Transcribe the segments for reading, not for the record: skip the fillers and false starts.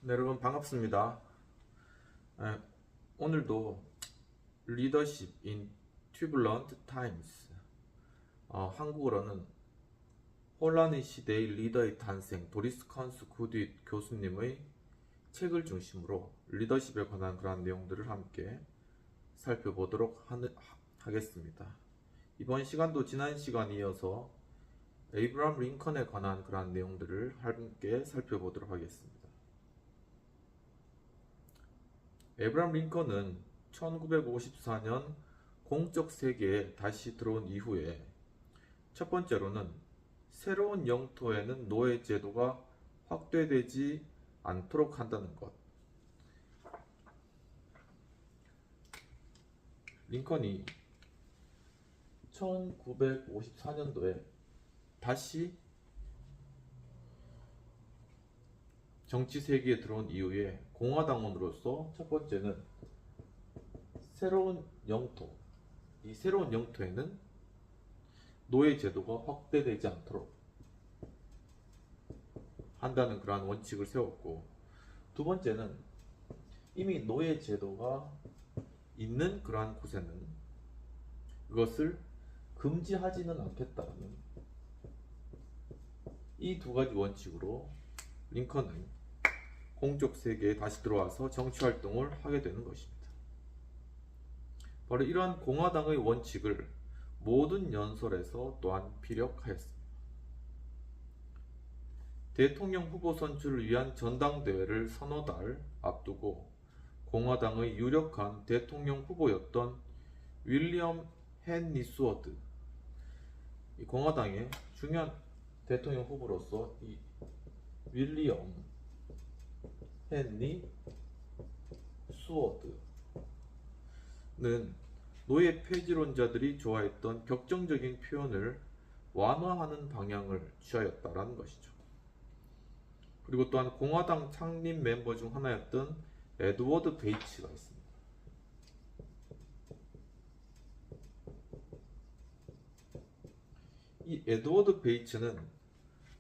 네, 여러분 반갑습니다. 에, 오늘도 Leadership in Turbulent Times, 한국어로는 혼란의 시대의 리더의 탄생, 도리스 컨스 구디 교수님의 책을 중심으로 리더십에 관한 그런 내용들을 함께 살펴보도록 하겠습니다. 이번 시간도 지난 시간에 이어서 에이브람 링컨에 관한 그런 내용들을 함께 살펴보도록 하겠습니다. 에이브람 링컨은 1954년 공적 세계에 다시 들어온 이후에 첫 번째로는 새로운 영토에는 노예 제도가 확대되지 않도록 한다는 것. 링컨이 1954년도에 다시 정치 세계에 들어온 이후에 공화당원으로서 첫 번째는 새로운 영토, 이 새로운 영토에는 노예 제도가 확대되지 않도록 한다는 그러한 원칙을 세웠고, 두 번째는 이미 노예 제도가 있는 그러한 곳에는 그것을 금지하지는 않겠다는 이 두 가지 원칙으로 링컨은 공적 세계에 다시 들어와서 정치 활동을 하게 되는 것입니다. 바로 이러한 공화당의 원칙을 모든 연설에서 또한 피력하였습니다. 대통령 후보 선출을 위한 전당대회를 서너 달 앞두고 공화당의 유력한 대통령 후보였던 윌리엄 헨리 수어드, 이 공화당의 중요한 대통령 후보로서 이 윌리엄 헨리 수어드는 노예 폐지론자들이 좋아했던 격정적인 표현을 완화하는 방향을 취하였다라는 것이죠. 그리고 또한 공화당 창립 멤버 중 하나였던 에드워드 베이츠가 있습니다. 이 에드워드 베이츠는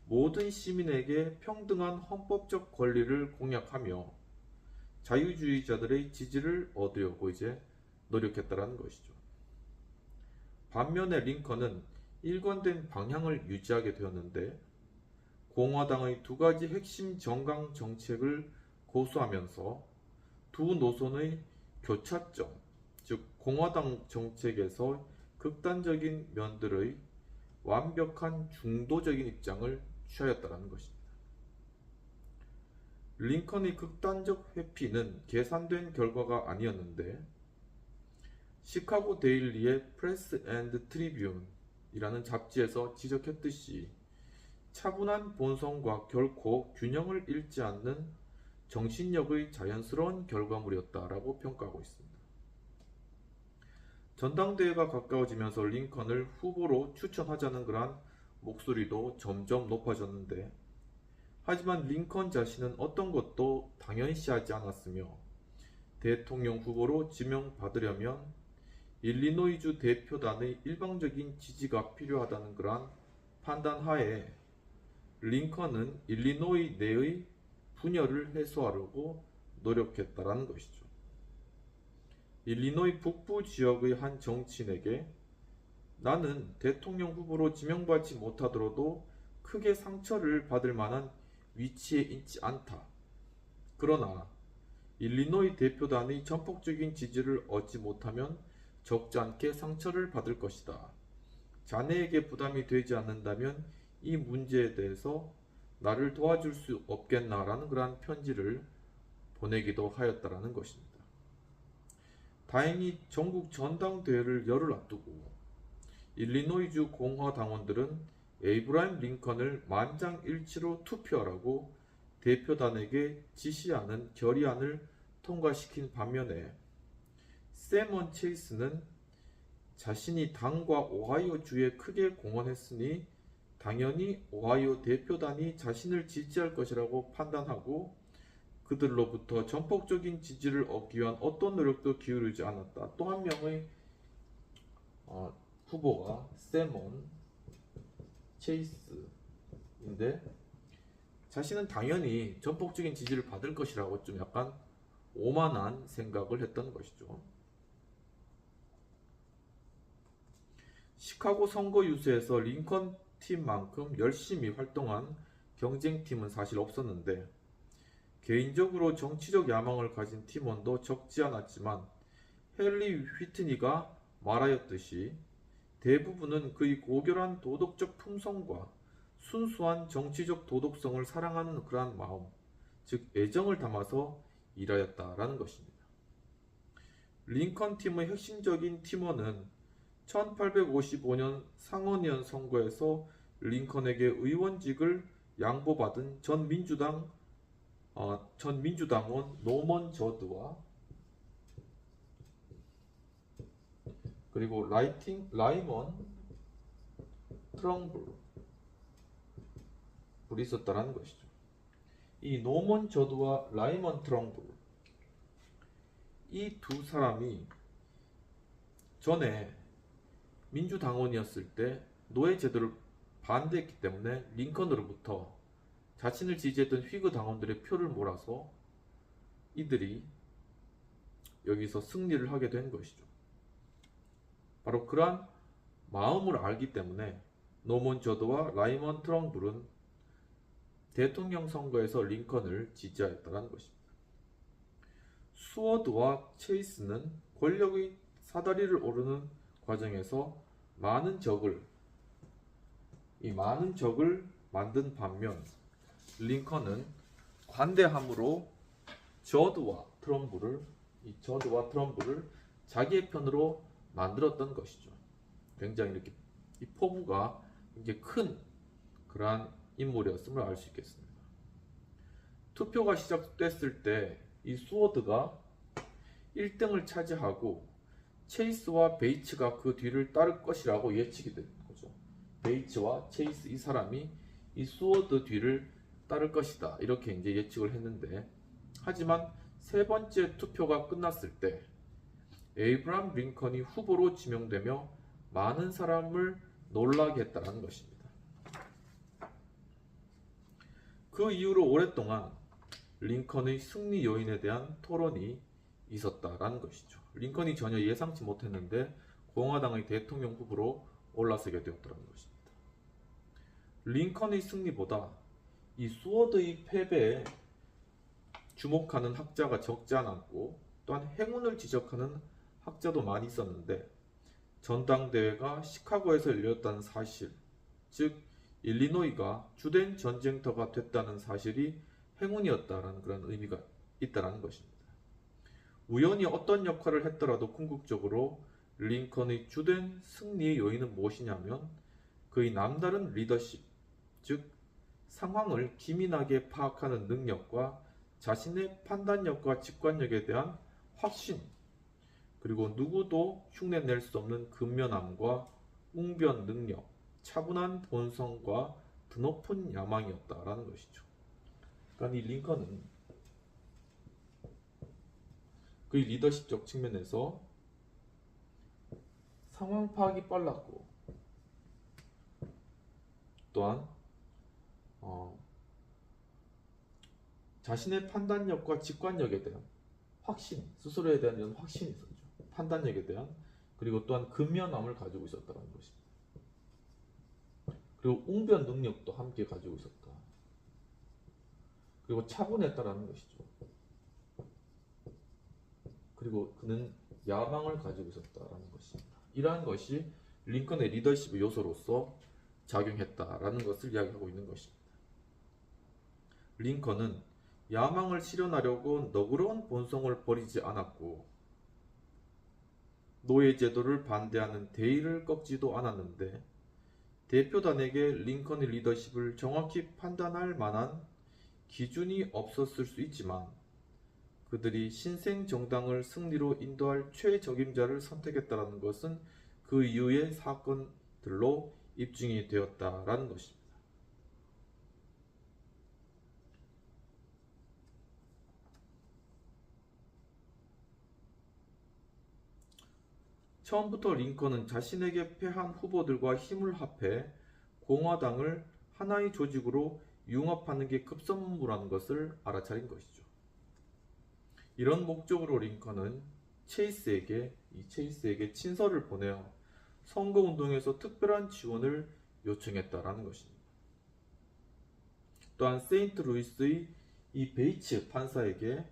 모든 시민에게 평등한 헌법적 권리를 공약하며 자유주의자들의 지지를 얻으려고 노력했다라는 것이죠. 반면에 링컨은 일관된 방향을 유지하게 되었는데 공화당의 두 가지 핵심 정강 정책을 고수하면서 두 노선의 교차점, 즉 공화당 정책에서 극단적인 면들의 완벽한 중도적인 입장을 취하였다는 것입니다. 링컨의 극단적 회피는 계산된 결과가 아니었는데 시카고 데일리의 프레스 앤드 트리뷴이라는 잡지에서 지적했듯이 차분한 본성과 결코 균형을 잃지 않는 정신력의 자연스러운 결과물이었다라고 평가하고 있습니다. 전당대회가 가까워지면서 링컨을 후보로 추천하자는 그러한 목소리도 점점 높아졌는데, 하지만 링컨 자신은 어떤 것도 당연시하지 않았으며 대통령 후보로 지명받으려면 일리노이주 대표단의 일방적인 지지가 필요하다는 그러한 판단하에 링컨은 일리노이 내의 분열을 해소하려고 노력했다라는 것이죠. 일리노이 북부 지역의 한 정치인에게 나는 대통령 후보로 지명받지 못하더라도 크게 상처를 받을 만한 위치에 있지 않다. 그러나 일리노이 대표단의 전폭적인 지지를 얻지 못하면 적지 않게 상처를 받을 것이다. 자네에게 부담이 되지 않는다면 이 문제에 대해서 나를 도와줄 수 없겠나라는 그러한 편지를 보내기도 하였다라는 것입니다. 다행히 전국 전당대회를 열흘 앞두고 일리노이주 공화당원들은 에이브라임 링컨을 만장일치로 투표하라고 대표단에게 지시하는 결의안을 통과시킨 반면에 세먼 체이스는 자신이 당과 오하이오주에 크게 공헌했으니 당연히 오하이오 대표단이 자신을 지지할 것이라고 판단하고 그들로부터 전폭적인 지지를 얻기 위한 어떤 노력도 기울이지 않았다. 또 한 명의 후보가 세먼 체이스인데, 자신은 당연히 전폭적인 지지를 받을 것이라고 좀 약간 오만한 생각을 했던 것이죠. 시카고 선거 유세에서 링컨 팀만큼 열심히 활동한 경쟁팀은 사실 없었는데 개인적으로 정치적 야망을 가진 팀원도 적지 않았지만 헨리 휘트니가 말하였듯이 대부분은 그의 고결한 도덕적 품성과 순수한 정치적 도덕성을 사랑하는 그러한 마음, 즉 애정을 담아서 일하였다라는 것입니다. 링컨 팀의 핵심적인 팀원은 1855년 상원의원 선거에서 링컨에게 의원직을 양보받은 전 민주당원 노먼 저드와 그리고 라이먼 트렁블이 있었다는 것이죠. 이 노먼 저드와 라이먼 트렁블 이 두 사람이 전에 민주당원이었을 때 노예 제도를 반대했기 때문에 링컨으로부터 자신을 지지했던 휘그 당원들의 표를 몰아서 이들이 여기서 승리를 하게 된 것이죠. 바로 그러한 마음을 알기 때문에 노먼 저드와 라이먼 트렁블은 대통령 선거에서 링컨을 지지하였다는 것입니다. 수워드와 체이스는 권력의 사다리를 오르는 과정에서 많은 적을 만든 반면 링컨은 관대함으로 저드와 트럼블을 자기의 편으로 만들었던 것이죠. 굉장히 이렇게 이 포부가 굉장히 큰 그러한 인물이었음을 알 수 있겠습니다. 투표가 시작됐을 때 이 수워드가 1등을 차지하고 체이스와 베이츠가 그 뒤를 따를 것이라고 예측이 된 거죠. 베이츠와 체이스 이 사람이 이 수워드 뒤를 따를 것이다 이렇게 이제 예측을 했는데 하지만 세 번째 투표가 끝났을 때 에이브람 링컨이 후보로 지명되며 많은 사람을 놀라게 했다는 것입니다. 그 이후로 오랫동안 링컨의 승리 요인에 대한 토론이 있었다라는 것이죠. 링컨이 전혀 예상치 못했는데 공화당의 대통령 후보로 올라서게 되었다는 것입니다. 링컨의 승리보다 이 수워드의 패배에 주목하는 학자가 적지 않았고 또한 행운을 지적하는 학자도 많이 있었는데 전당대회가 시카고에서 열렸다는 사실, 즉 일리노이가 주된 전쟁터가 됐다는 사실이 행운이었다라는 그런 의미가 있다라는 것입니다. 우연히 어떤 역할을 했더라도 궁극적으로 링컨의 주된 승리의 요인은 무엇이냐면 그의 남다른 리더십, 즉 상황을 기민하게 파악하는 능력과 자신의 판단력과 직관력에 대한 확신, 그리고 누구도 흉내낼 수 없는 근면함과 웅변 능력, 차분한 본성과 드높은 야망이었다라는 것이죠. 그러니까 이 링컨은 그의 리더십적 측면에서 상황 파악이 빨랐고 또한 자신의 판단력과 직관력에 대한 확신, 스스로에 대한 이런 확신이 있었죠. 판단력에 대한 그리고 또한 근면함을 가지고 있었다는 것입니다. 그리고 웅변 능력도 함께 가지고 있었다. 그리고 차분했다라는 것이죠. 그리고 그는 야망을 가지고 있었다라는 것입니다. 이러한 것이 링컨의 리더십의 요소로서 작용했다라는 것을 이야기하고 있는 것입니다. 링컨은 야망을 실현하려고 너그러운 본성을 버리지 않았고 노예제도를 반대하는 대의를 꺾지도 않았는데 대표단에게 링컨의 리더십을 정확히 판단할 만한 기준이 없었을 수 있지만 그들이 신생 정당을 승리로 인도할 최적임자를 선택했다는 것은 그 이후의 사건들로 입증이 되었다라는 것입니다. 처음부터 링컨은 자신에게 패한 후보들과 힘을 합해 공화당을 하나의 조직으로 융합하는 게 급선무라는 것을 알아차린 것이죠. 이런 목적으로 링컨은 체이스에게 친서를 보내어 선거운동에서 특별한 지원을 요청했다라는 것입니다. 또한 세인트루이스의 이 베이츠 판사에게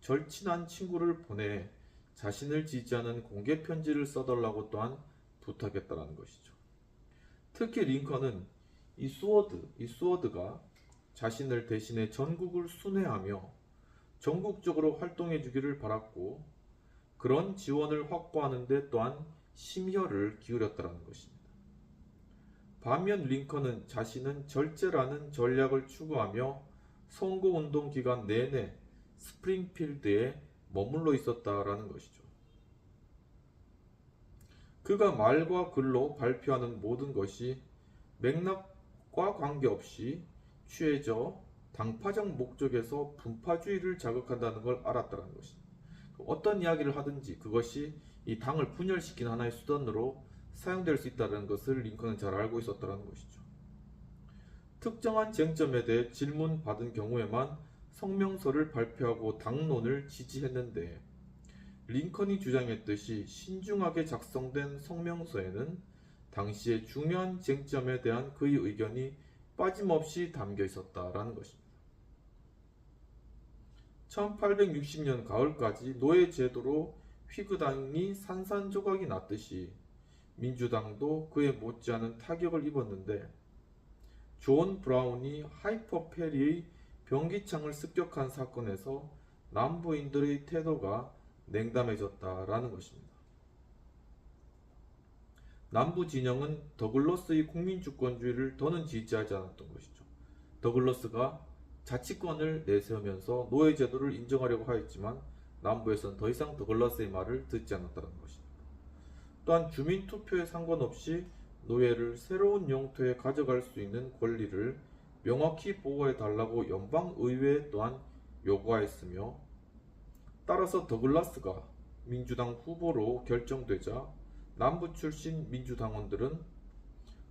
절친한 친구를 보내 자신을 지지하는 공개 편지를 써달라고 또한 부탁했다는 것이죠. 특히 링컨은 이 수워드가 자신을 대신해 전국을 순회하며 전국적으로 활동해 주기를 바랐고 그런 지원을 확보하는 데 또한 심혈을 기울였다는 것입니다. 반면 링컨은 자신은 절제라는 전략을 추구하며 선거운동 기간 내내 스프링필드에 머물러 있었다라는 것이죠. 그가 말과 글로 발표하는 모든 것이 맥락과 관계없이 취해져 당파적 목적에서 분파주의를 자극한다는 걸 알았다는 것입니다. 어떤 이야기를 하든지 그것이 이 당을 분열시키는 하나의 수단으로 사용될 수 있다는 것을 링컨은 잘 알고 있었다는 것이죠. 특정한 쟁점에 대해 질문받은 경우에만 성명서를 발표하고 당론을 지지했는데 링컨이 주장했듯이 신중하게 작성된 성명서에는 당시의 중요한 쟁점에 대한 그의 의견이 빠짐없이 담겨 있었다라는 것입니다. 1860년 가을까지 노예 제도로 휘그당이 산산조각이 났듯이 민주당도 그에 못지않은 타격을 입었는데 존 브라운이 하이퍼 페리의 변기창을 습격한 사건에서 남부인들의 태도가 냉담해졌다라는 것입니다. 남부 진영은 더글러스의 국민주권주의를 더는 지지하지 않았던 것이죠. 더글러스가 자치권을 내세우면서 노예제도를 인정하려고 하였지만 남부에서는 더 이상 더글러스의 말을 듣지 않았다는 것입니다. 또한 주민투표에 상관없이 노예를 새로운 영토에 가져갈 수 있는 권리를 명확히 보호해달라고 연방의회에 또한 요구하였으며 따라서 더글라스가 민주당 후보로 결정되자 남부 출신 민주당원들은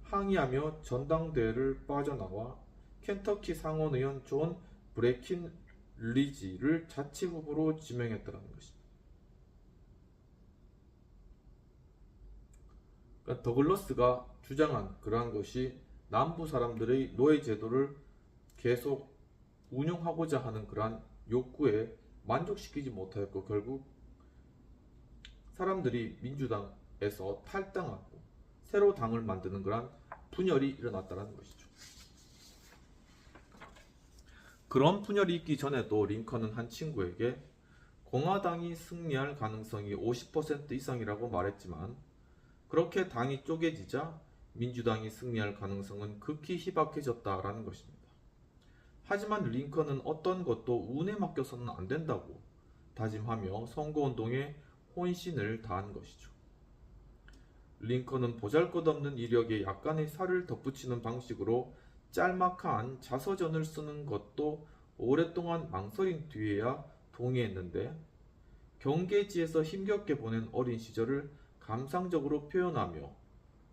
항의하며 전당대회를 빠져나와 켄터키 상원의원 존 브레킨리지를 자치 후보로 지명했다는 것입니다. 그러니까 더글러스가 주장한 그러한 것이 남부 사람들의 노예 제도를 계속 운영하고자 하는 그러한 욕구에 만족시키지 못하였고 결국 사람들이 민주당에서 탈당하고 새로 당을 만드는 그러한 분열이 일어났다는 것이죠. 그런 분열이 있기 전에도 링컨은 한 친구에게 공화당이 승리할 가능성이 50% 이상이라고 말했지만 그렇게 당이 쪼개지자 민주당이 승리할 가능성은 극히 희박해졌다라는 것입니다. 하지만 링컨은 어떤 것도 운에 맡겨서는 안 된다고 다짐하며 선거운동에 혼신을 다한 것이죠. 링컨은 보잘것없는 이력에 약간의 살을 덧붙이는 방식으로 짤막한 자서전을 쓰는 것도 오랫동안 망설인 뒤에야 동의했는데 경계지에서 힘겹게 보낸 어린 시절을 감상적으로 표현하며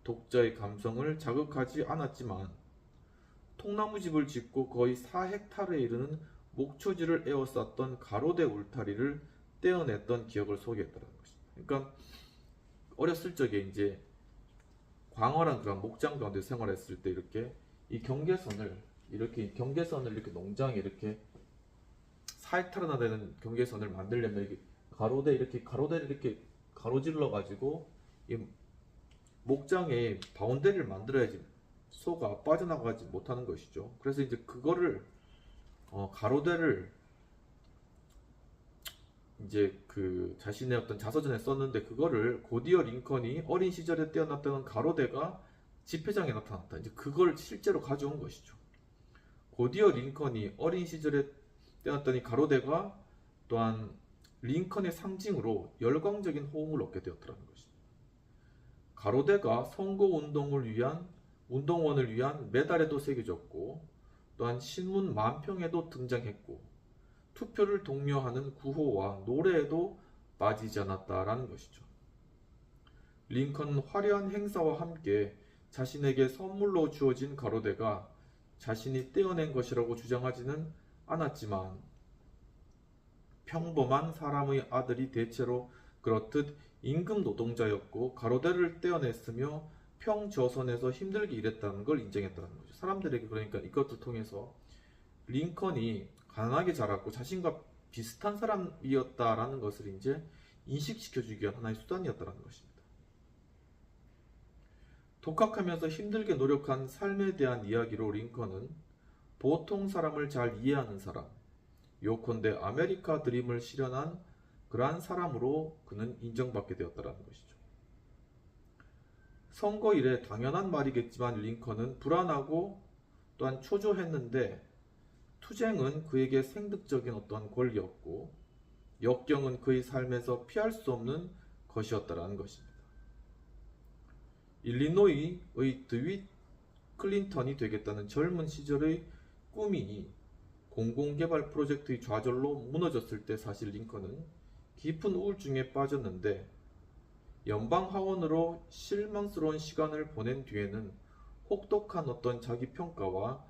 독자의 감성을 자극하지 않았지만 통나무집을 짓고 거의 4헥타르에 이르는 목초지를 에워쌌던 가로대 울타리를 떼어냈던 기억을 소개했다는 것입니다. 그러니까 어렸을 적에 이제 광활한 그런 목장 가운데 생활했을 때 이렇게 이 경계선을 이렇게 농장에 이렇게 4헥타르나 되는 경계선을 만들려면 이게 가로대를 이렇게 가로질러 가지고 이 목장에 바운더리를 만들어야지 소가 빠져나가지 못하는 것이죠. 그래서 이제 그거를 가로대를 이제 그 자신의 어떤 자서전에 썼는데 그거를 고디어 링컨이 어린 시절에 떼어놨던 가로대가 집회장에 나타났다. 이제 그걸 실제로 가져온 것이죠. 고디어 링컨이 어린 시절에 떼어놨던 이 가로대가 또한 링컨의 상징으로 열광적인 호응을 얻게 되었다는 것입니다. 가로대가 선거운동을 위한 운동원을 위한 메달에도 새겨졌고 또한 신문 만평에도 등장했고 투표를 독려하는 구호와 노래에도 빠지지 않았다라는 것이죠. 링컨은 화려한 행사와 함께 자신에게 선물로 주어진 가로대가 자신이 떼어낸 것이라고 주장하지는 않았지만 평범한 사람의 아들이 대체로 그렇듯 임금 노동자였고 가로대를 떼어냈으며 평저선에서 힘들게 일했다는 걸 인정했다는 거죠. 사람들에게 그러니까 이것도 통해서 링컨이 가난하게 자랐고 자신과 비슷한 사람이었다라는 것을 이제 인식시켜주기 위한 하나의 수단이었다는 것입니다. 독학하면서 힘들게 노력한 삶에 대한 이야기로 링컨은 보통 사람을 잘 이해하는 사람, 요컨대 아메리카 드림을 실현한 그러한 사람으로 그는 인정받게 되었다는 것이죠. 선거 일에 당연한 말이겠지만 링컨은 불안하고 또한 초조했는데 투쟁은 그에게 생득적인 어떠한 권리였고 역경은 그의 삶에서 피할 수 없는 것이었다는 것입니다. 일리노이의 드윗 클린턴이 되겠다는 젊은 시절의 꿈이 공공개발 프로젝트의 좌절로 무너졌을 때 사실 링컨은 깊은 우울증에 빠졌는데 연방 하원으로 실망스러운 시간을 보낸 뒤에는 혹독한 어떤 자기 평가와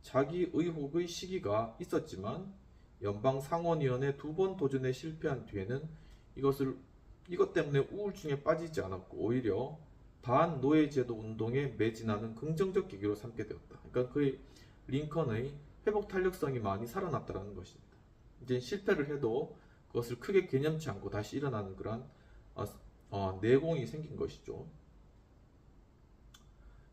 자기 의혹의 시기가 있었지만 연방 상원의원에 2번 도전에 실패한 뒤에는 이것 때문에 우울증에 빠지지 않았고 오히려 반노예제도 운동에 매진하는 긍정적 계기로 삼게 되었다. 그러니까 그의 링컨의 회복 탄력성이 많이 살아났다는 것입니다. 이제 실패를 해도 그것을 크게 개념치 않고 다시 일어나는 그런 내공이 생긴 것이죠.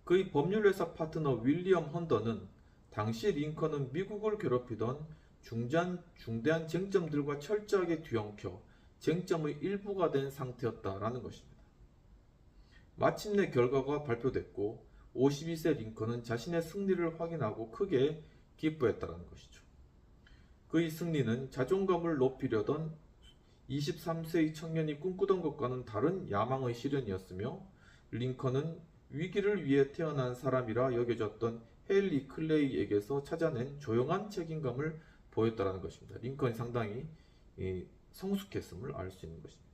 그의 법률회사 파트너 윌리엄 헌더는 당시 링컨은 미국을 괴롭히던 중대한 쟁점들과 철저하게 뒤엉켜 쟁점의 일부가 된 상태였다라는 것입니다. 마침내 결과가 발표됐고 52세 링컨은 자신의 승리를 확인하고 크게 기뻐했다는 것이죠. 그의 승리는 자존감을 높이려던 23세의 청년이 꿈꾸던 것과는 다른 야망의 실현이었으며 링컨은 위기를 위해 태어난 사람이라 여겨졌던 헨리 클레이에게서 찾아낸 조용한 책임감을 보였다는 것입니다. 링컨이 상당히 성숙했음을 알 수 있는 것입니다.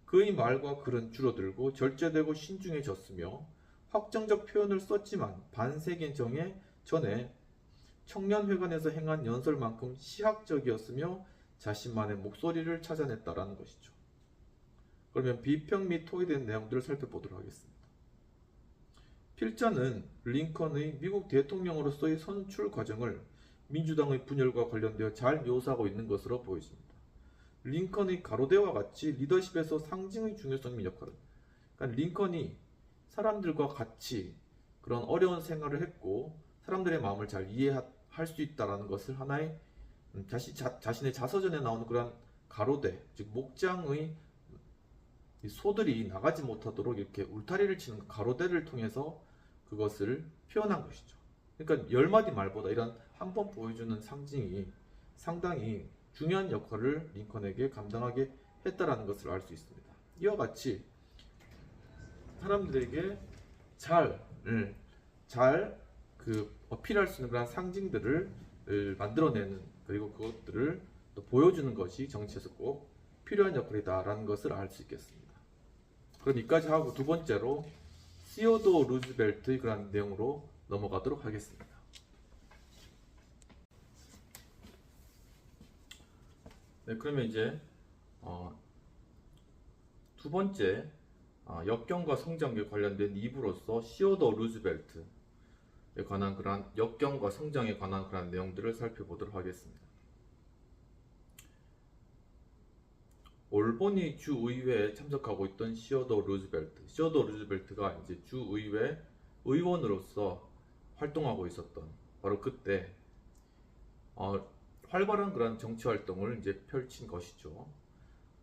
그의 말과 글은 줄어들고 절제되고 신중해졌으며 확정적 표현을 썼지만 반세기 전에 청년회관에서 행한 연설만큼 시학적이었으며 자신만의 목소리를 찾아냈다라는 것이죠. 그러면 비평 및 토의된 내용들을 살펴보도록 하겠습니다. 필자는 링컨의 미국 대통령으로서의 선출 과정을 민주당의 분열과 관련되어 잘 묘사하고 있는 것으로 보여집니다. 링컨의 가로대와 같이 리더십에서 상징의 중요성의 역할을, 그러니까 링컨이 사람들과 같이 그런 어려운 생활을 했고 사람들의 마음을 잘 이해할 수 있다는 것을 하나의 자신의 자서전에 나오는 그런 가로대, 즉 목장의 소들이 나가지 못하도록 이렇게 울타리를 치는 가로대를 통해서 그것을 표현한 것이죠. 그러니까 10마디 말보다 이런 한 번 보여주는 상징이 상당히 중요한 역할을 링컨에게 감당하게 했다라는 것을 알 수 있습니다. 이와 같이 사람들에게 잘 어필할 수 있는 그런 상징들을 만들어내는, 그리고 그것들을 또 보여주는 것이 정치에서 꼭 필요한 역할이다라는 것을 알 수 있겠습니다. 그럼 여기까지 하고 두 번째로 시어도어 루즈벨트의 그런 내용으로 넘어가도록 하겠습니다. 네, 그러면 이제 두 번째 역경과 성장에 관련된 2부로서 시어도어 루즈벨트에 관한 그런 역경과 성장에 관한 그런 내용들을 살펴보도록 하겠습니다. 올보니 주의회에 참석하고 있던 시어도어 루즈벨트가 이제 주의회 의원으로서 활동하고 있었던 바로 그때 활발한 그런 정치 활동을 이제 펼친 것이죠.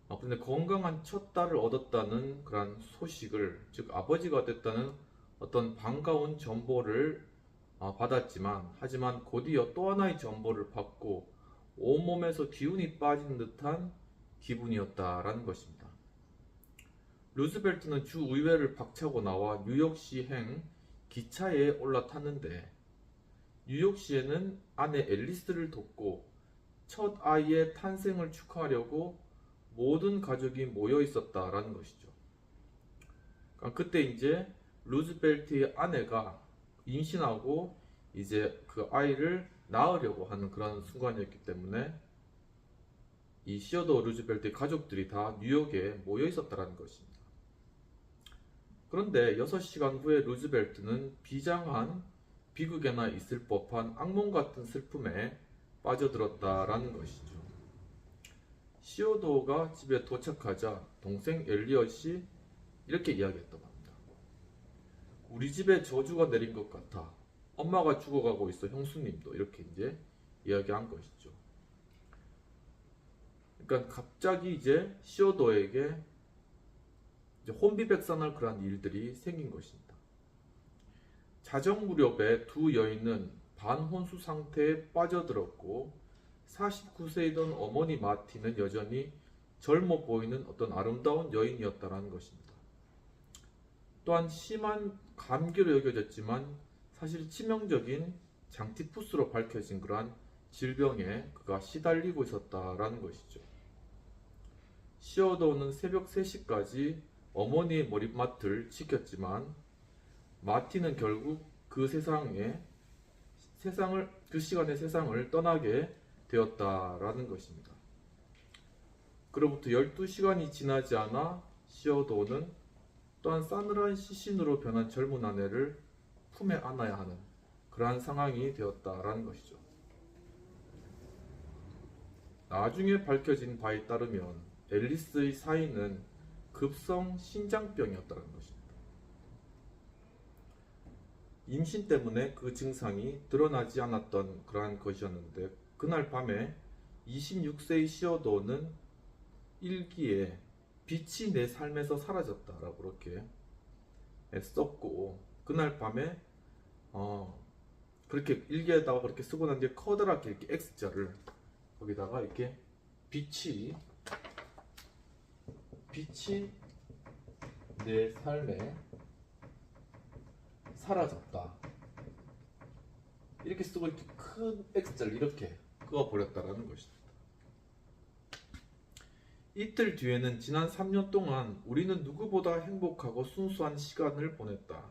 그런데 건강한 첫 딸을 얻었다는 그런 소식을, 즉 아버지가 됐다는 어떤 반가운 정보를 하지만 곧이어 또 하나의 정보를 받고 온몸에서 기운이 빠지는 듯한 기분이었다라는 것입니다. 루즈벨트는 주의회를 박차고 나와 뉴욕시행 기차에 올라탔는데 뉴욕시에는 아내 앨리스를 돕고 첫 아이의 탄생을 축하하려고 모든 가족이 모여 있었다라는 것이죠. 그때 이제 루즈벨트의 아내가 임신하고 이제 그 아이를 낳으려고 하는 그런 순간이었기 때문에 이 시어도어 루즈벨트의 가족들이 다 뉴욕에 모여 있었다는 것입니다. 그런데 6시간 후에 루즈벨트는 비장한 비극에나 있을 법한 악몽 같은 슬픔에 빠져들었다라는 것이죠. 시어도어가 집에 도착하자 동생 엘리엇이 이렇게 이야기했다고 합니다. 우리 집에 저주가 내린 것 같아. 엄마가 죽어가고 있어, 형수님도. 이렇게 이제 이야기한 것이죠. 그러니까 갑자기 이제 시어도어에게 이제 혼비백산할 그런 일들이 생긴 것입니다. 자정 무렵에 두 여인은 반혼수 상태에 빠져들었고 49세이던 어머니 마티는 여전히 젊어 보이는 어떤 아름다운 여인이었다는 것입니다. 또한 심한 감기로 여겨졌지만 사실 치명적인 장티푸스로 밝혀진 그러한 질병에 그가 시달리고 있었다라는 것이죠. 시어도어는 새벽 3시까지 어머니의 머리맡을 지켰지만 마티는 결국 그 시간에 세상을 떠나게 되었다라는 것입니다. 그로부터 12시간이 지나지 않아 시어도어는 또한 싸늘한 시신으로 변한 젊은 아내를 품에 안아야 하는 그러한 상황이 되었다라는 것이죠. 나중에 밝혀진 바에 따르면 앨리스의 사인은 급성 신장병이었다는 것입니다. 임신 때문에 그 증상이 드러나지 않았던 그러한 것이었는데 그날 밤에 26세의 시어도어는 일기에 빛이 내 삶에서 사라졌다라고 그렇게 썼고 그날 밤에 그렇게 일기에다가 그렇게 쓰고 난 뒤에 커다랗게 이렇게 X자를 거기다가 이렇게 빛이 내 삶에 사라졌다 이렇게 쓰고 이렇게 큰 X자를 이렇게 그어버렸다라는 것입니다. 이틀 뒤에는 지난 3년 동안 우리는 누구보다 행복하고 순수한 시간을 보냈다.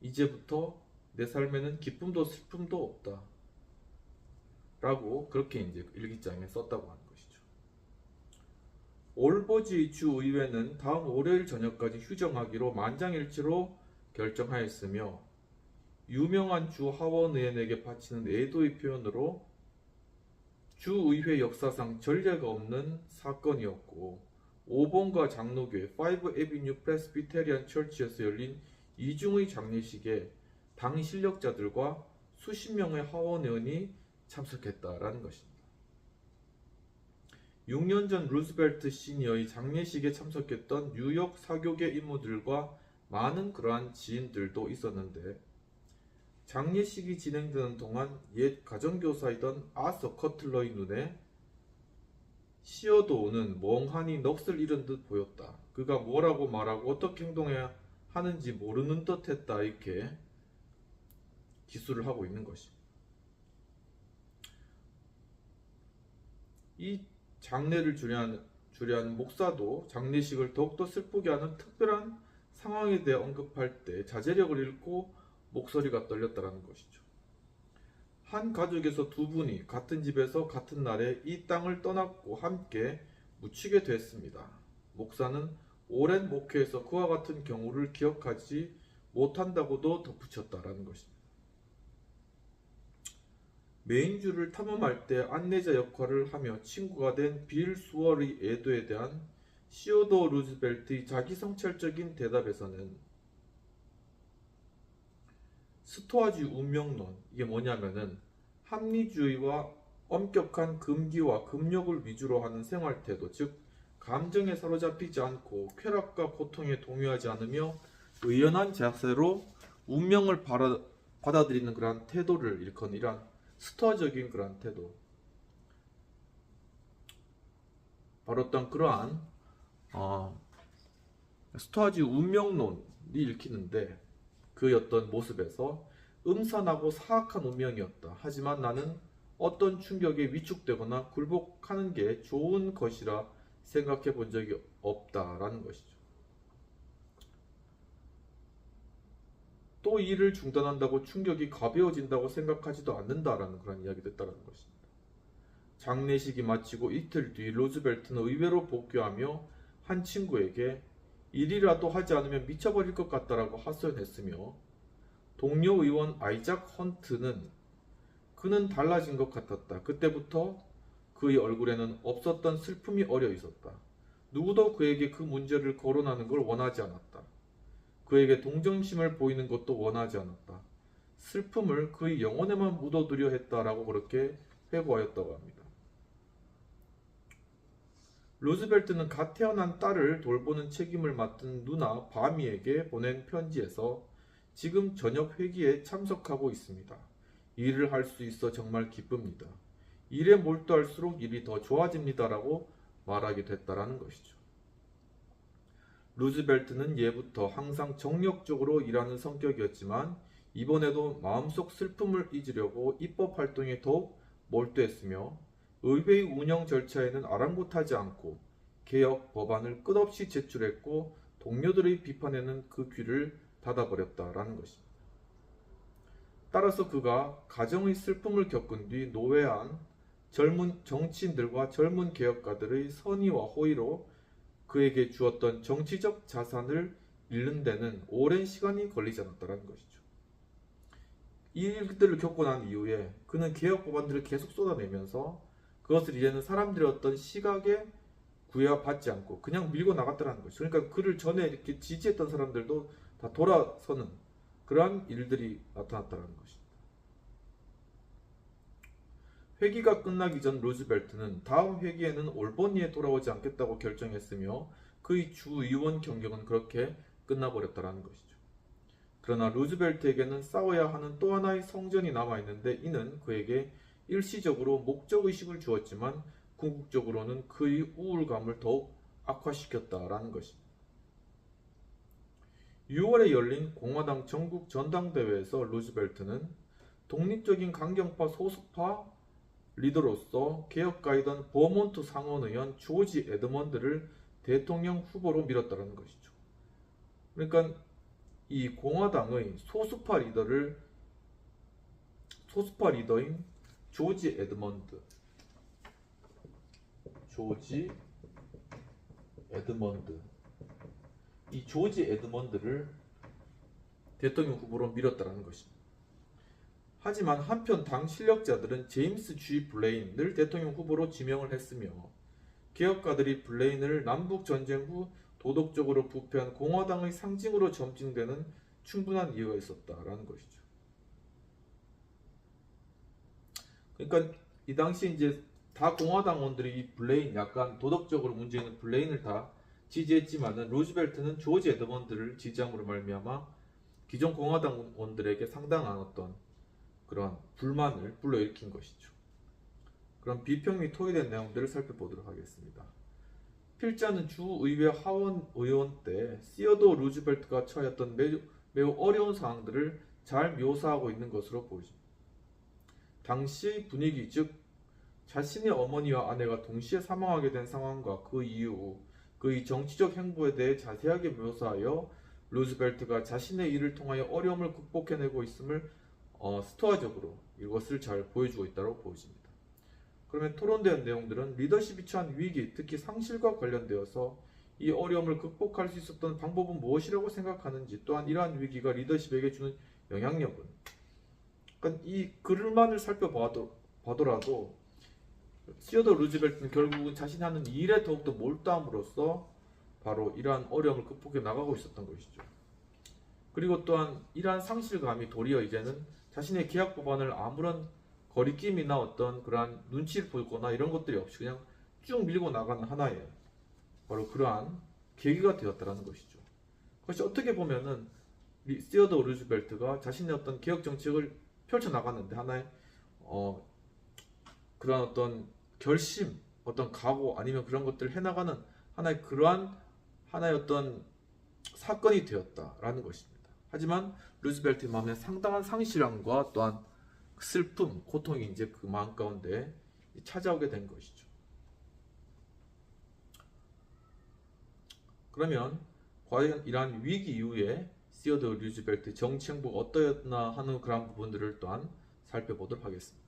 이제부터 내 삶에는 기쁨도 슬픔도 없다. 라고 그렇게 이제 일기장에 썼다고 하는 것이죠. 올버지 주의회는 다음 월요일 저녁까지 휴정하기로 만장일치로 결정하였으며 유명한 주 하원 의원에게 바치는 애도의 표현으로 주의회 역사상 전례가 없는 사건이었고 5번가 장로교회 5 에비뉴 프레스비테리안 처치에서 열린 이중의 장례식에 당 실력자들과 수십 명의 하원 의원이 참석했다라는 것입니다. 6년 전 루즈벨트 시니어의 장례식에 참석했던 뉴욕 사교계 인물들과 많은 그러한 지인들도 있었는데 장례식이 진행되는 동안 옛 가정교사이던 아서 커틀러의 눈에 시어도어는 멍하니 넋을 잃은 듯 보였다. 그가 뭐라고 말하고 어떻게 행동해야 하는지 모르는 듯 했다. 이렇게 기술을 하고 있는 것입니다. 이 장례를 주례한 목사도 장례식을 더욱더 슬프게 하는 특별한 상황에 대해 언급할 때 자제력을 잃고 목소리가 떨렸다는 것이죠. 한 가족에서 두 분이 같은 집에서 같은 날에 이 땅을 떠났고 함께 묻히게 됐습니다. 목사는 오랜 목회에서 그와 같은 경우를 기억하지 못한다고도 덧붙였다라는 것입니다. 메인주를 탐험할 때 안내자 역할을 하며 친구가 된 빌 수월의 애도에 대한 시어도어 루즈벨트의 자기성찰적인 대답에서는 스토아주의 운명론, 이게 뭐냐면은 합리주의와 엄격한 금기와 금욕을 위주로 하는 생활태도, 즉 감정에 사로잡히지 않고 쾌락과 고통에 동요하지 않으며 의연한 자세로 운명을 받아들이는 그러한 태도를 일컫는 이러한 스토아적인 그러한 태도, 바로 어떤 그러한 스토아주의 운명론이 읽히는데 그의 어떤 모습에서 음산하고 사악한 운명이었다. 하지만 나는 어떤 충격에 위축되거나 굴복하는 게 좋은 것이라 생각해 본 적이 없다라는 것이죠. 또 일을 중단한다고 충격이 가벼워진다고 생각하지도 않는다라는 그런 이야기도 했다는 것입니다. 장례식이 마치고 이틀 뒤 루즈벨트는 의외로 복귀하며 한 친구에게 일이라도 하지 않으면 미쳐버릴 것 같다라고 하소연했으며, 동료 의원 아이작 헌트는 그는 달라진 것 같았다. 그때부터 그의 얼굴에는 없었던 슬픔이 어려 있었다. 누구도 그에게 그 문제를 거론하는 걸 원하지 않았다. 그에게 동정심을 보이는 것도 원하지 않았다. 슬픔을 그의 영혼에만 묻어두려 했다라고 그렇게 회고하였다고 합니다. 루즈벨트는 갓 태어난 딸을 돌보는 책임을 맡은 누나 바미에게 보낸 편지에서 지금 저녁 회기에 참석하고 있습니다. 일을 할 수 있어 정말 기쁩니다. 일에 몰두할수록 일이 더 좋아집니다라고 말하게 됐다라는 것이죠. 루즈벨트는 예부터 항상 정력적으로 일하는 성격이었지만 이번에도 마음속 슬픔을 잊으려고 입법 활동에 더욱 몰두했으며, 의회의 운영 절차에는 아랑곳하지 않고 개혁 법안을 끝없이 제출했고 동료들의 비판에는 그 귀를 닫아버렸다라는 것입니다. 따라서 그가 가정의 슬픔을 겪은 뒤 노회한 젊은 정치인들과 젊은 개혁가들의 선의와 호의로 그에게 주었던 정치적 자산을 잃는 데는 오랜 시간이 걸리지 않았다는 것이죠. 이 일들을 겪고 난 이후에 그는 개혁 법안들을 계속 쏟아내면서 그것을 이제는 사람들의 어떤 시각에 구애받지 않고 그냥 밀고 나갔다는 것이죠. 그러니까 그를 전에 이렇게 지지했던 사람들도 다 돌아서는 그러한 일들이 나타났다는 것입니다. 회기가 끝나기 전 루즈벨트는 다음 회기에는 올버니에 돌아오지 않겠다고 결정했으며 그의 주의원 경력은 그렇게 끝나버렸다는 것이죠. 그러나 루즈벨트에게는 싸워야 하는 또 하나의 성전이 남아있는데 이는 그에게 일시적으로 목적의식을 주었지만 궁극적으로는 그의 우울감을 더욱 악화시켰다라는 것입니다. 6월에 열린 공화당 전국 전당대회에서 루즈벨트는 독립적인 강경파 소수파 리더로서 개혁가이던 버몬트 상원의원 조지 에드먼드를 대통령 후보로 밀었다는 것이죠. 그러니까 이 공화당의 소수파 리더인 조지 에드먼드, 이 조지 에드먼드를 대통령 후보로 밀었다는 것입니다. 하지만 한편 당 실력자들은 제임스 G. 블레인을 대통령 후보로 지명을 했으며, 개혁가들이 블레인을 남북전쟁 후 도덕적으로 부패한 공화당의 상징으로 점찍되는 충분한 이유가 있었다라는 것이죠. 그러니까 이 당시 이제 다 공화당원들이 이 블레인, 약간 도덕적으로 문제 있는 블레인을 다 지지했지만은 루즈벨트는 조지 에드먼드를 지지함으로 말미암아 기존 공화당원들에게 상당한 어떤 그런 불만을 불러일으킨 것이죠. 그럼 비평이 토의된 내용들을 살펴보도록 하겠습니다. 필자는 주의회 하원 의원 때 시어도 루즈벨트가 처했던 매우 어려운 상황들을 잘 묘사하고 있는 것으로 보입니다. 당시의 분위기, 즉 자신의 어머니와 아내가 동시에 사망하게 된 상황과 그 이후 그의 정치적 행보에 대해 자세하게 묘사하여 루즈벨트가 자신의 일을 통하여 어려움을 극복해내고 있음을 스토아적으로 이것을 잘 보여주고 있다고 보여집니다. 그러면 토론된 내용들은 리더십이 처한 위기, 특히 상실과 관련되어서 이 어려움을 극복할 수 있었던 방법은 무엇이라고 생각하는지, 또한 이러한 위기가 리더십에게 주는 영향력은, 그러니까 이 글만을 살펴보더라도 시어더 루즈벨트는 결국은 자신이 하는 일에 더욱더 몰두함으로써 바로 이러한 어려움을 극복해 나가고 있었던 것이죠. 그리고 또한 이러한 상실감이 도리어 이제는 자신의 계약 법안을 아무런 거리낌이나 어떤 그러한 눈치를 보거나 이런 것들이 없이 그냥 쭉 밀고 나가는 하나의 바로 그러한 계기가 되었다는 것이죠. 그것이 어떻게 보면은 시어더 루즈벨트가 자신의 어떤 개혁 정책을 펼쳐 나갔는데 하나의 그러한 어떤 결심, 어떤 각오 아니면 그런 것들을 해나가는 하나의 그러한 하나의 어떤 사건이 되었다라는 것입니다. 하지만 루즈벨트의 마음에 상당한 상실감과 또한 슬픔, 고통이 이제 그 마음 가운데 찾아오게 된 것이죠. 그러면 과연 이러한 위기 이후에 시어도어 루즈벨트 정치 행보가 어떠했나 하는 그런 부분들을 또한 살펴보도록 하겠습니다.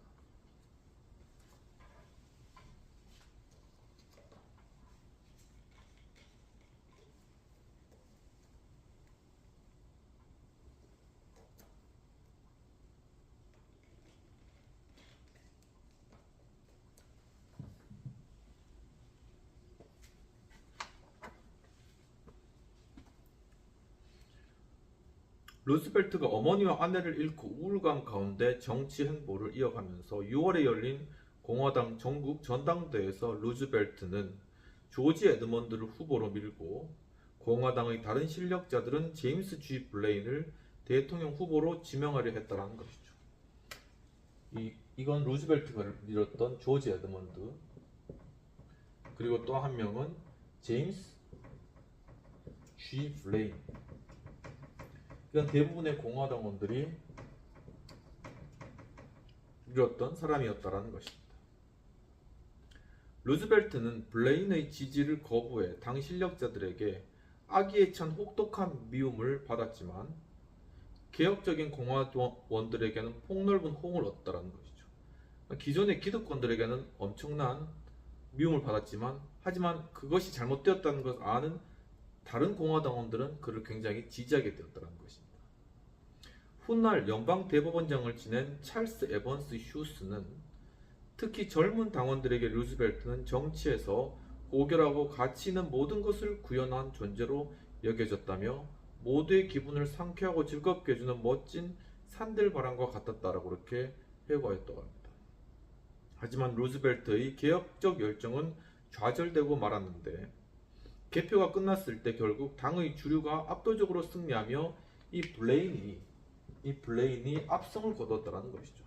루즈벨트가 어머니와 아내를 잃고 우울감 가운데 정치 행보를 이어가면서 6월에 열린 공화당 전국 전당대회에서 루즈벨트는 조지 에드먼드를 후보로 밀고 공화당의 다른 실력자들은 제임스 G. 블레인을 대통령 후보로 지명하려 했다는 것이죠. 이건 루즈벨트가 밀었던 조지 에드먼드, 그리고 또 한 명은 제임스 G. 블레인. 이건 대부분의 공화당원들이 밀었던 사람이었다는 것입니다. 루즈벨트는 블레인의 지지를 거부해 당 실력자들에게 악의에 찬 혹독한 미움을 받았지만 개혁적인 공화당원들에게는 폭넓은 호응을 얻었다는 것이죠. 기존의 기득권들에게는 엄청난 미움을 받았지만 하지만 그것이 잘못되었다는 것을 아는 다른 공화당원들은 그를 굉장히 지지하게 되었다는 것입니다. 훗날 연방 대법원장을 지낸 찰스 에번스 휴스는 특히 젊은 당원들에게 루즈벨트는 정치에서 고결하고 가치 있는 모든 것을 구현한 존재로 여겨졌다며 모두의 기분을 상쾌하고 즐겁게 해주는 멋진 산들바람과 같았다라고 그렇게 회고했다고 합니다. 하지만 루즈벨트의 개혁적 열정은 좌절되고 말았는데 개표가 끝났을 때 결국 당의 주류가 압도적으로 승리하며 이 블레인이 압승을 거뒀다는 것이죠.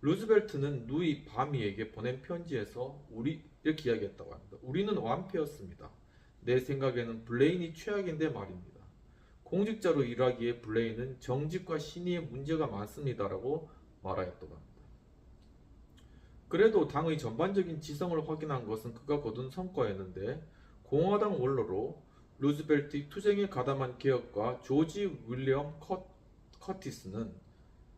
루즈벨트는 누이 바미에게 보낸 편지에서 이렇게 이야기했다고 합니다. 우리는 완패였습니다. 내 생각에는 블레인이 최악인데 말입니다. 공직자로 일하기에 블레인은 정직과 신의에 문제가 많습니다라고 말하였다고 합니다. 그래도 당의 전반적인 지성을 확인한 것은 그가 거둔 성과였는데 공화당 원로로 루즈벨트의 투쟁에 가담한 개혁가 조지 윌리엄 커티스는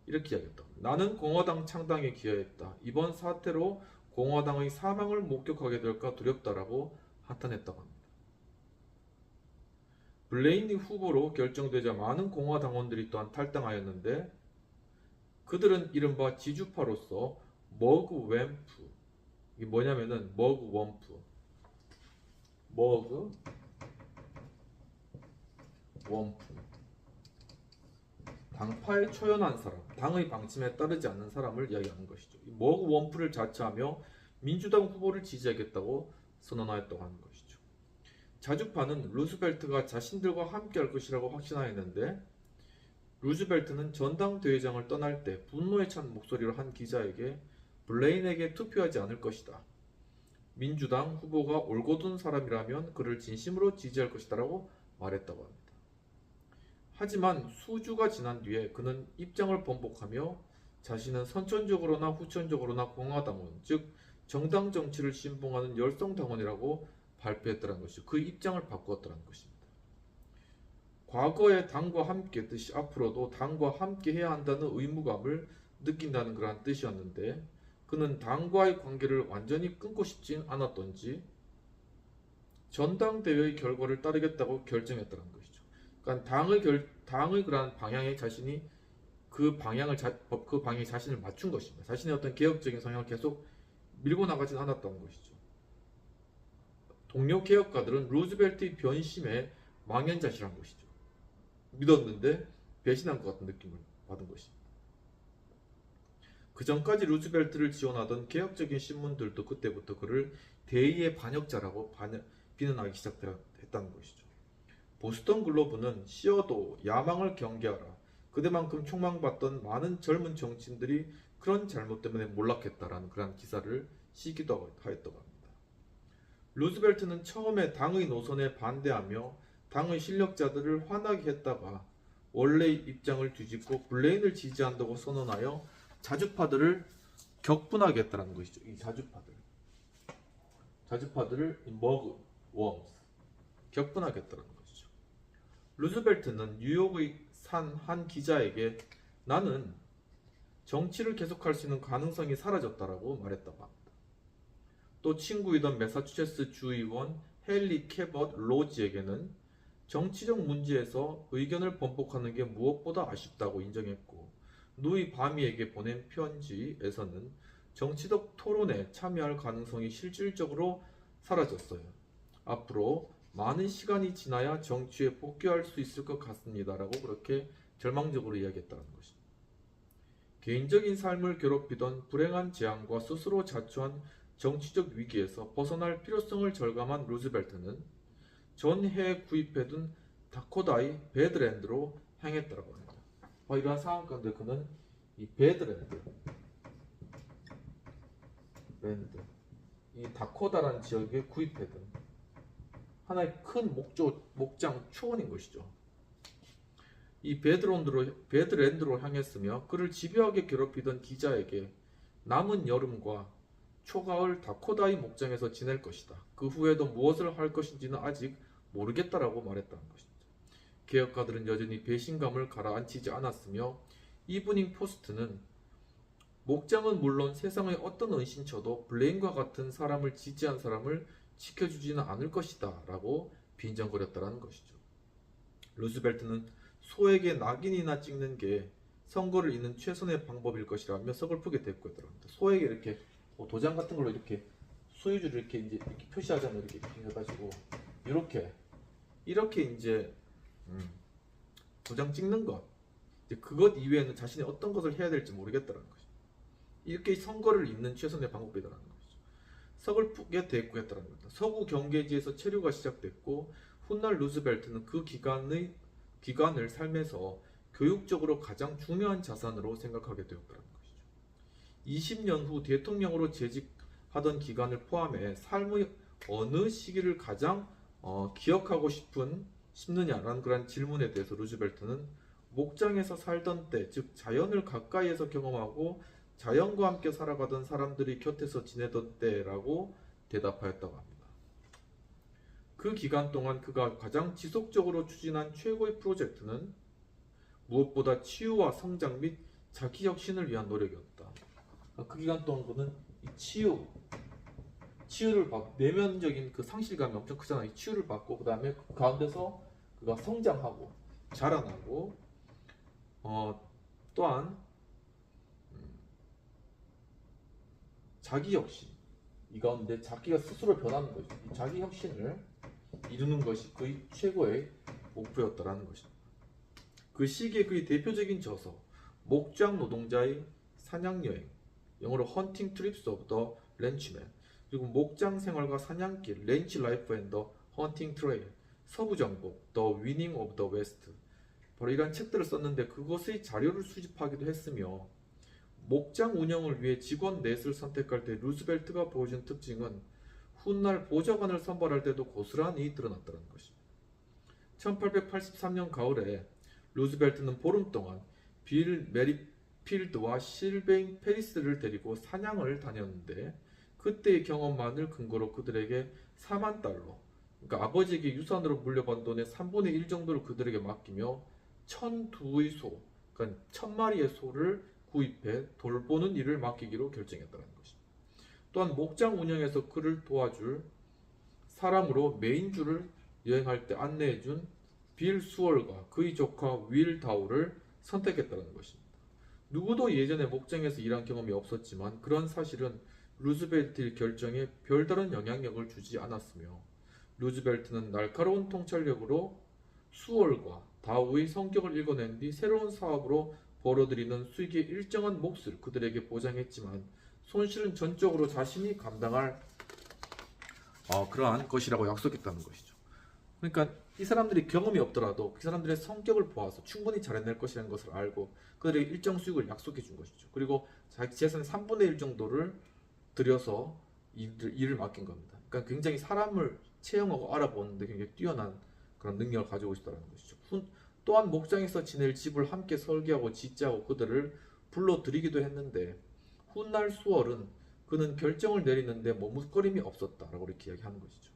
이렇게 이야기했다. 나는 공화당 창당에 기여했다. 이번 사태로 공화당의 사망을 목격하게 될까 두렵다라고 한탄했다고 합니다. 블레인이 후보로 결정되자 많은 공화당원들이 또한 탈당하였는데 그들은 이른바 지주파로서 머그 웸프, 이게 뭐냐면은 머그 웸프, 당파에 초연한 사람, 당의 방침에 따르지 않는 사람을 이야기하는 것이죠. 머그 웸프를 자처하며 민주당 후보를 지지하겠다고 선언하였다고 하는 것이죠. 자주파는 루즈벨트가 자신들과 함께할 것이라고 확신하였는데 루즈벨트는 전당대회장을 떠날 때 분노에 찬 목소리로 한 기자에게 블레인에게 투표하지 않을 것이다. 민주당 후보가 올곧은 사람이라면 그를 진심으로 지지할 것이다라고 말했다고 합니다. 하지만 수주가 지난 뒤에 그는 입장을 번복하며 자신은 선천적으로나 후천적으로나 공화당원, 즉 정당 정치를 신봉하는 열성당원이라고 발표했다는 것이죠. 그 입장을 바꾸었다는 것입니다. 과거에 당과 함께 했듯이 앞으로도 당과 함께 해야 한다는 의무감을 느낀다는 그러한 뜻이었는데 그는 당과의 관계를 완전히 끊고 싶진 않았던지 전당대회의 결과를 따르겠다고 결정했다는 것이죠. 그러니까 당의 그러한 방향에 자신이 그 방향에 자신을 맞춘 것입니다. 자신의 어떤 개혁적인 성향을 계속 밀고 나가진 않았던 것이죠. 동료 개혁가들은 루즈벨트의 변심에 망연자실한 것이죠. 믿었는데 배신한 것 같은 느낌을 받은 것입니다. 그 전까지 루즈벨트를 지원하던 개혁적인 신문들도 그때부터 그를 대의의 반역자라고 비난하기 시작했다는 것이죠. 보스턴 글로브는 시어도 야망을 경계하라. 그대만큼 촉망받던 많은 젊은 정치인들이 그런 잘못 때문에 몰락했다라는 그런 기사를 시기도 하였다고 합니다. 루즈벨트는 처음에 당의 노선에 반대하며 당의 실력자들을 화나게 했다가 원래의 입장을 뒤집고 블레인을 지지한다고 선언하여 자주파들을 격분하게 했다는 것이죠. 이 자주파들을 머그 웜스 격분하게 했다는 것이죠. 루즈벨트는 뉴욕의 산 한 기자에게 나는 정치를 계속할 수 있는 가능성이 사라졌다라고 말했다고 합니다. 또 친구이던 매사추세츠 주의원 헨리 캐벗 로지에게는 정치적 문제에서 의견을 번복하는 게 무엇보다 아쉽다고 인정했고, 누이 바미에게 보낸 편지에서는 정치적 토론에 참여할 가능성이 실질적으로 사라졌어요. 앞으로 많은 시간이 지나야 정치에 복귀할 수 있을 것 같습니다라고 그렇게 절망적으로 이야기했다는 것입니다. 개인적인 삶을 괴롭히던 불행한 재앙과 스스로 자초한 정치적 위기에서 벗어날 필요성을 절감한 루즈벨트는 전해에 구입해둔 다코다의 배드랜드로 향했다고 합니다. 이러한 상황 가운데 그는 이 배드랜드, 이 다코다라는 지역에 구입해둔 하나의 큰 목장 초원인 것이죠. 이 배드랜드로 향했으며 그를 집요하게 괴롭히던 기자에게 남은 여름과 초가을 다코다의 목장에서 지낼 것이다. 그 후에도 무엇을 할 것인지는 아직 모르겠다라고 말했다는 것입니다. 개혁가들은 여전히 배신감을 가라앉히지 않았으며 이브닝 포스트는 목장은 물론 세상의 어떤 은신처도 블레인과 같은 사람을 지지한 사람을 지켜주지는 않을 것이다 라고 빈정거렸다는 것이죠. 루즈벨트는 소에게 낙인이나 찍는 게 선거를 잇는 최선의 방법일 것이라며 서글프게 대꾸했더랍니다. 소에게 이렇게 도장 같은 걸로 이렇게 소유주를 이렇게 표시하자면 이렇게 해가지고 이렇게 이제 도장 찍는 것, 이제 그것 이외에는 자신이 어떤 것을 해야 될지 모르겠다는 것이죠. 이렇게 선거를 잇는 최선의 방법이라는 것이죠. 서글프게 대꾸했다는 겁니다. 서구 경계지에서 체류가 시작됐고 훗날 루즈벨트는 그 기간을 삶에서 교육적으로 가장 중요한 자산으로 생각하게 되었다는 것이죠. 20년 후 대통령으로 재직하던 기간을 포함해 삶의 어느 시기를 가장 기억하고 싶느냐라는 그런 질문에 대해서 루즈벨트는 목장에서 살던 때, 즉 자연을 가까이에서 경험하고 자연과 함께 살아가던 사람들이 곁에서 지내던 때라고 대답하였다고 합니다. 그 기간 동안 그가 가장 지속적으로 추진한 최고의 프로젝트는 무엇보다 치유와 성장 및 자기혁신을 위한 노력이었다. 그 기간 동안 그는 이 치유를 받고, 내면적인 그 상실감이 엄청 크잖아요. 이 치유를 받고 그 다음에 그 가운데서 그가 성장하고 자라나고 또한 자기혁신, 이 가운데 자기가 스스로 변하는 것이죠. 이 자기혁신을 이루는 것이 그의 최고의 목표였다라는 것입니다. 그 시기에 그의 대표적인 저서 목장 노동자의 사냥여행, 영어로 Hunting Trips of the Ranchman, 그리고 목장 생활과 사냥길 Ranch Life and the Hunting Trail, 서부정복 The Winning of the West, 바로 이러한 책들을 썼는데 그것의 자료를 수집하기도 했으며, 목장 운영을 위해 직원 넷을 선택할 때 루즈벨트가 보여준 특징은 훗날 보좌관을 선발할 때도 고스란히 드러났다는 것입니다. 1883년 가을에 루즈벨트는 보름 동안 빌 메리필드와 실베인 페리스를 데리고 사냥을 다녔는데 그때의 경험만을 근거로 그들에게 4만 달러, 그러니까 아버지에게 유산으로 물려받은 돈의 3분의 1 정도를 그들에게 맡기며 1002의 소, 그러니까 1000마리의 소를 구입해 돌보는 일을 맡기기로 결정했다는 것입니다. 또한 목장 운영에서 그를 도와줄 사람으로 메인주를 여행할 때 안내해준 빌 수월과 그의 조카 윌 다우를 선택했다는 것입니다. 누구도 예전에 목장에서 일한 경험이 없었지만 그런 사실은 루즈벨트의 결정에 별다른 영향력을 주지 않았으며, 루즈벨트는 날카로운 통찰력으로 수월과 다우의 성격을 읽어낸 뒤 새로운 사업으로 벌어들이는 수익의 일정한 몫을 그들에게 보장했지만 손실은 전적으로 자신이 감당할 그러한 것이라고 약속했다는 것이죠. 그러니까 이 사람들이 경험이 없더라도 그 사람들의 성격을 보아서 충분히 잘해낼 것이라는 것을 알고 그들에게 일정 수익을 약속해 준 것이죠. 그리고 자기 재산의 3분의 1 정도를 들여서 일을 맡긴 겁니다. 그러니까 굉장히 사람을 체험하고 알아보는데 굉장히 뛰어난 그런 능력을 가지고 있다는 것이죠. 또한 목장에서 지낼 집을 함께 설계하고 짓자고 그들을 불러들이기도 했는데 훗날 수월은 그는 결정을 내리는데 머뭇거림이 없었다라고 이렇게 이야기하는 것이죠.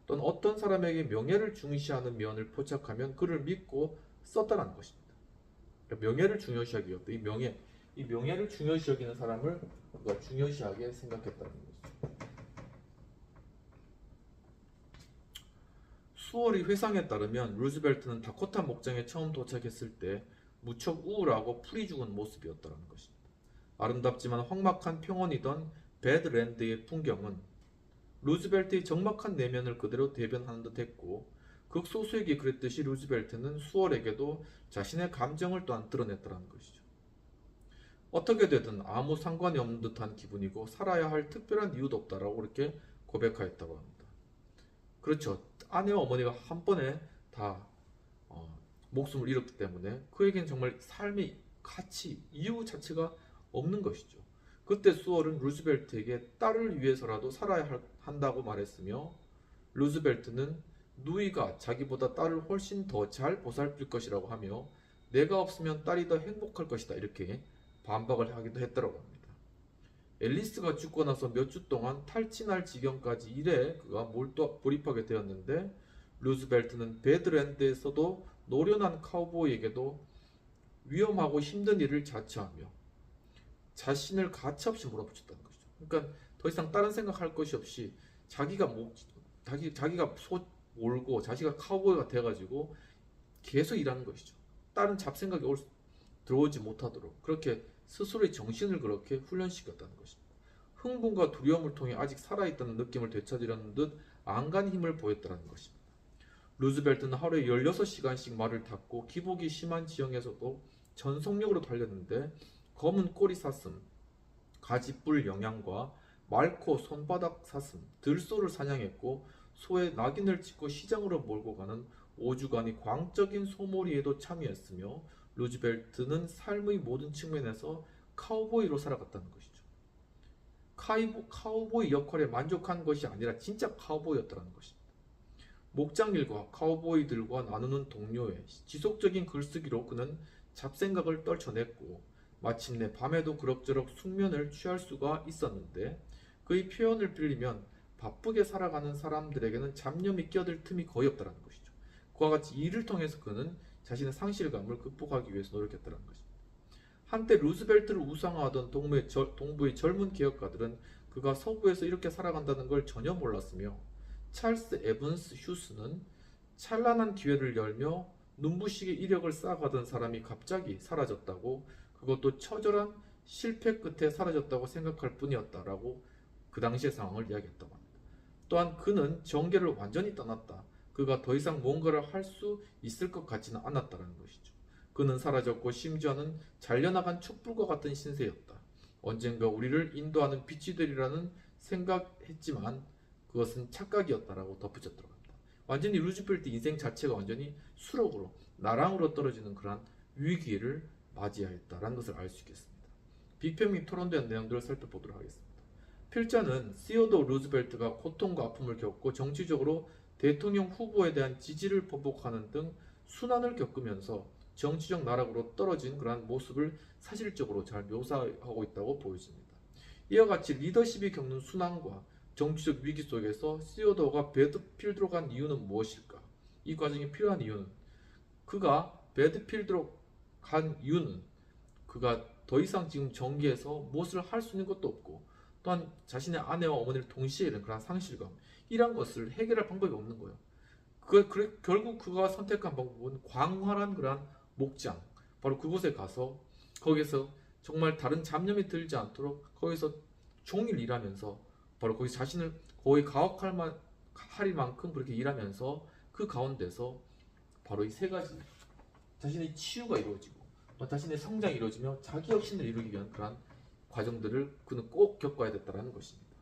또는 어떤 사람에게 명예를 중시하는 면을 포착하면 그를 믿고 썼다는 것입니다. 그러니까 명예를 중요시하기 위해 이 명예를 중요시 여기는 사람을 그가 중요시하게 생각했다는 거죠. 수월이 회상에 따르면 루즈벨트는 다코타 목장에 처음 도착했을 때 무척 우울하고 풀이 죽은 모습이었다는 것입니다. 아름답지만 험악한 평원이던 배드랜드의 풍경은 루즈벨트의 적막한 내면을 그대로 대변하는 듯 했고, 극소수에게 그랬듯이 루즈벨트는 수월에게도 자신의 감정을 또한 드러냈다는 것이죠. 어떻게 되든 아무 상관이 없는 듯한 기분이고 살아야 할 특별한 이유도 없다라고 그렇게 고백하였다고 합니다. 그렇죠. 아내와 어머니가 한 번에 다 목숨을 잃었기 때문에 그에겐 정말 삶의 가치, 이유 자체가 없는 것이죠. 그때 수월은 루즈벨트에게 딸을 위해서라도 살아야 한다고 말했으며, 루즈벨트는 누이가 자기보다 딸을 훨씬 더 잘 보살필 것이라고 하며 내가 없으면 딸이 더 행복할 것이다 이렇게 반박을 하기도 했다고 합니다. 앨리스가 죽고 나서 몇 주 동안 탈진할 지경까지 일에 그가 몰입하게 되었는데, 루즈벨트는 배드랜드에서도 노련한 카우보이에게도 위험하고 힘든 일을 자처하며 자신을 가차없이 몰아붙였다는 것이죠. 그러니까 더 이상 다른 생각할 것이 없이 자기가 소 몰고 자기가 카우보이가 돼가지고 계속 일하는 것이죠. 다른 잡생각이 들어오지 못하도록 그렇게 스스로의 정신을 그렇게 훈련시켰다는 것입니다. 흥분과 두려움을 통해 아직 살아있다는 느낌을 되찾으려는 듯 안간 힘을 보였다는 것입니다. 루즈벨트는 하루에 16시간씩 말을 탔고 기복이 심한 지형에서도 전속력으로 달렸는데, 검은 꼬리 사슴, 가지뿔 영양과 말코 손바닥 사슴, 들소를 사냥했고 소의 낙인을 찍고 시장으로 몰고 가는 5주간의 광적인 소몰이에도 참여했으며, 루즈벨트는 삶의 모든 측면에서 카우보이로 살아갔다는 것이죠. 카우보이 역할에 만족한 것이 아니라 진짜 카우보이였다는 것입니다. 목장일과 카우보이들과 나누는 동료의 지속적인 글쓰기로 그는 잡생각을 떨쳐냈고, 마침내 밤에도 그럭저럭 숙면을 취할 수가 있었는데, 그의 표현을 빌리면 바쁘게 살아가는 사람들에게는 잡념이 끼어들 틈이 거의 없다는 것이죠. 그와 같이 일을 통해서 그는 자신의 상실감을 극복하기 위해서 노력했다는 것입니다. 한때 루즈벨트를 우상화하던 동부의 젊은 개혁가들은 그가 서부에서 이렇게 살아간다는 걸 전혀 몰랐으며, 찰스 에븐스 휴스는 찬란한 기회를 열며 눈부시게 이력을 쌓아가던 사람이 갑자기 사라졌다고, 그것도 처절한 실패 끝에 사라졌다고 생각할 뿐이었다라고 그 당시의 상황을 이야기했다고 합니다. 또한 그는 정계를 완전히 떠났다. 그가 더 이상 뭔가를 할 수 있을 것 같지는 않았다는 것이죠. 그는 사라졌고 심지어는 잘려나간 촛불과 같은 신세였다. 언젠가 우리를 인도하는 빛이 되리라는 생각했지만 그것은 착각이었다라고 덧붙였다고 합니다. 완전히 루즈벨트 인생 자체가 완전히 수력으로 나랑으로 떨어지는 그러한 위기를 맞이하였다라는 것을 알 수 있겠습니다. 비평 및 토론된 내용들을 살펴보도록 하겠습니다. 필자는 시어도 루즈벨트가 고통과 아픔을 겪고 정치적으로 대통령 후보에 대한 지지를 보복하는 등 순환을 겪으면서 정치적 나락으로 떨어진 그러한 모습을 사실적으로 잘 묘사하고 있다고 보여집니다. 이와 같이 리더십이 겪는 순환과 정치적 위기 속에서 시어도가 배드필드로 간 이유는 무엇일까? 이 과정이 필요한 이유는, 그가 배드필드로 간 이유는 그가 더 이상 지금 정계에서 무엇을 할 수 있는 것도 없고, 또한 자신의 아내와 어머니를 동시에 잃은 그런 상실감, 이런 것을 해결할 방법이 없는 거예요. 결국 그가 선택한 방법은 광활한 그러한 목장, 바로 그곳에 가서 거기서 정말 다른 잡념이 들지 않도록 거기서 종일 일하면서 바로 거기 자신을 거의 가혹할 만큼 그렇게 일하면서 그 가운데서 바로 이 세 가지, 자신의 치유가 이루어지고 또 자신의 성장이 이루어지며 자기 혁신을 이루기 위한 그러한 과정들을 그는 꼭 겪어야 됐다는 것입니다.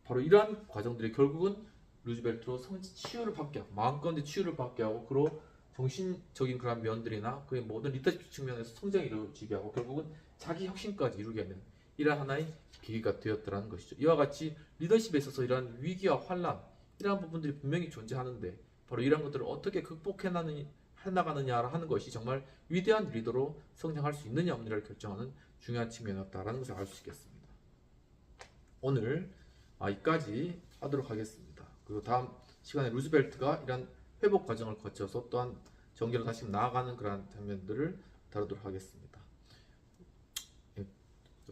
바로 이러한 과정들이 결국은 루즈벨트로 치유를 받게 하고, 마음가운데 치유를 받게 하고, 그로 정신적인 그런 면들이나 그의 모든 리더십 측면에서 성장이 이루어지게 하고 결국은 자기 혁신까지 이루게 하는 이러한 하나의 계기가 되었다는 것이죠. 이와 같이 리더십에 있어서 이러한 위기와 환란, 이러한 부분들이 분명히 존재하는데, 바로 이러한 것들을 어떻게 극복해 나가느냐 하는 것이 정말 위대한 리더로 성장할 수 있느냐 없느냐를 결정하는 중요한 측면이었다는 것을 알 수 있겠습니다. 오늘 여기까지 하도록 하겠습니다. 그리고 다음 시간에 루즈벨트가 이런 회복 과정을 거쳐서 또한 전개로 다시 나아가는 그런 장면들을 다루도록 하겠습니다. 예,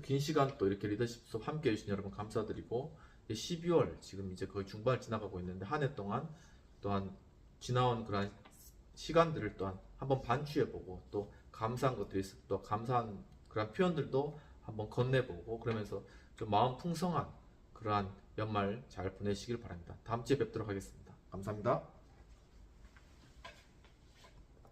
긴 시간 또 이렇게 리더십 수업 함께 해주신 여러분 감사드리고, 12월 지금 이제 거의 중반을 지나가고 있는데 한 해 동안 또한 지나온 그런 시간들을 또한 한번 반추해보고 또 감사한 것들이 있을 또 감사한 그런 표현들도 한번 건네보고, 그러면서 좀 마음 풍성한 그러한 연말 잘 보내시길 바랍니다. 다음 주에 뵙도록 하겠습니다. 감사합니다.